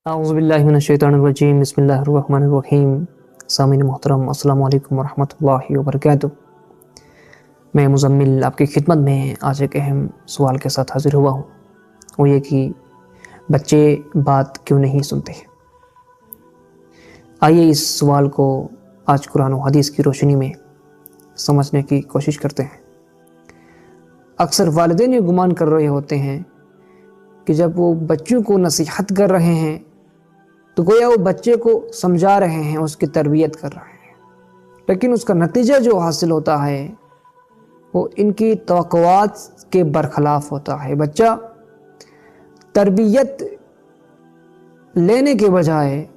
औज़ुबिल्लाहिमिनश्शैतानिर्रजीम बिस्मिल्लाहिर्रहमानिर्रहीम। सामीन मोहतरम अस्सलाम वालेकुम वरहमतुल्लाहि वबरकातुह। मैं मुज़म्मिल आपकी खिदमत में आज एक अहम सवाल के साथ हाज़िर हुआ हूँ। वो ये कि बच्चे बात क्यों नहीं सुनते। आइए इस सवाल को आज कुरान और हदीस की रोशनी में समझने की कोशिश करते हैं। अक्सर वालिदैन ये गुमान कर रहे होते हैं कि जब वो बच्चों को नसीहत कर रहे हैं तो गोया वो बच्चे को समझा रहे हैं, उसकी तरबियत कर रहे हैं, लेकिन उसका नतीजा जो हासिल होता है वो इनकी तवक्कुआत के बरखिलाफ़ होता है। बच्चा तरबियत लेने के बजाय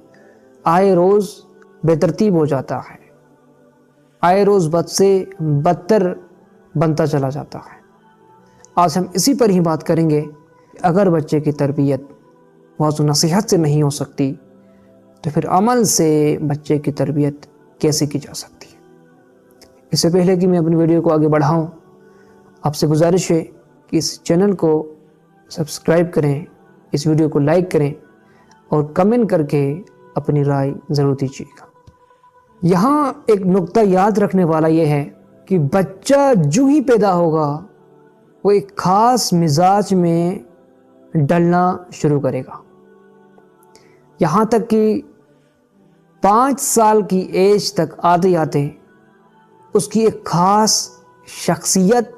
आए रोज़ बेतरतीब हो जाता है, आए रोज़ बद से बदतर बनता चला जाता है। आज हम इसी पर ही बात करेंगे। अगर बच्चे की तरबियत वाज़ नसीहत से नहीं हो सकती तो फिर अमल से बच्चे की तरबियत कैसे की जा सकती है। इससे पहले कि मैं अपनी वीडियो को आगे बढ़ाऊं, आपसे गुजारिश है कि इस चैनल को सब्सक्राइब करें, इस वीडियो को लाइक करें और कमेंट करके अपनी राय ज़रूर दीजिएगा। यहाँ एक नुक्ता याद रखने वाला ये है कि बच्चा जो ही पैदा होगा वो एक ख़ास मिजाज में डलना शुरू करेगा। यहाँ तक कि 5 साल की एज तक आते आते उसकी एक ख़ास शख्सियत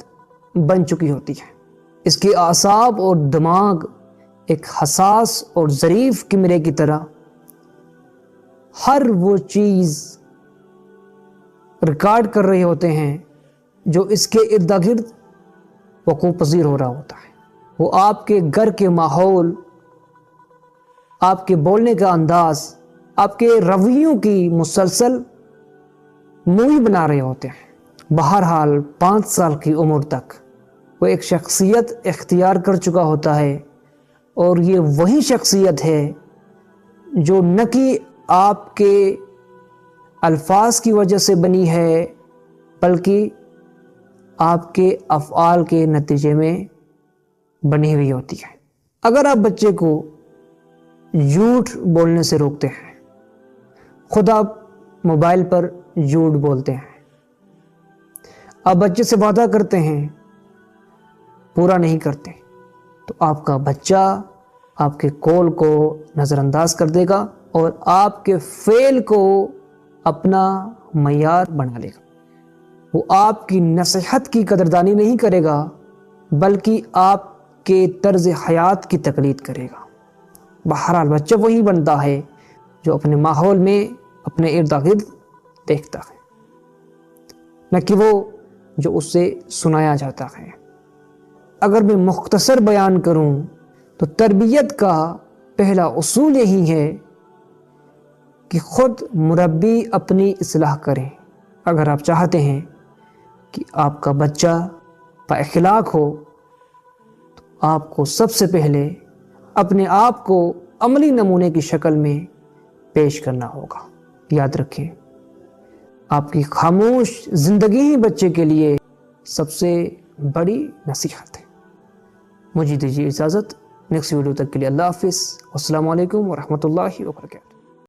बन चुकी होती है। इसके आसाब और दिमाग एक हसास और ज़रीफ़ कैमरे की तरह हर वो चीज़ रिकॉर्ड कर रहे होते हैं जो इसके इर्द गिर्द वक़ूअ पज़ीर हो रहा होता है। वो आपके घर के माहौल, आपके बोलने का अंदाज़, आपके रवैयों की मुसलसल मूवी बना रहे होते हैं। बहरहाल 5 साल की उम्र तक वो एक शख्सियत इख्तियार कर चुका होता है और ये वही शख्सियत है जो न कि आपके अल्फाज की वजह से बनी है बल्कि आपके अफ़आल के नतीजे में बनी हुई होती है। अगर आप बच्चे को झूठ बोलने से रोकते हैं, खुद आप मोबाइल पर झूठ बोलते हैं, आप बच्चे से वादा करते हैं, पूरा नहीं करते, तो आपका बच्चा आपके कौल को नज़रअंदाज कर देगा और आपके फ़ेल को अपना मयार बना लेगा। वो आपकी नसीहत की कदरदानी नहीं करेगा बल्कि आपके तर्ज़ हयात की तकलीद करेगा। बहरहाल बच्चा वही बनता है जो अपने माहौल में अपने इर्द गिर्द देखता है, न कि वो जो उससे सुनाया जाता है। अगर मैं मुख्तसर बयान करूं तो तरबियत का पहला उसूल यही है कि ख़ुद मुरब्बी अपनी इस्लाह करें। अगर आप चाहते हैं कि आपका बच्चा बाअखलाक हो तो आपको सबसे पहले अपने आप को अमली नमूने की शक्ल में पेश करना होगा। याद रखें, आपकी खामोश ज़िंदगी ही बच्चे के लिए सबसे बड़ी नसीहत है। मुझे दीजिए इजाज़त। नेक्स्ट वीडियो तक के लिए अल्लाह हाफ़िज़। अस्सलामु अलैकुम वरहमतुल्लाहि वबरकातुहू।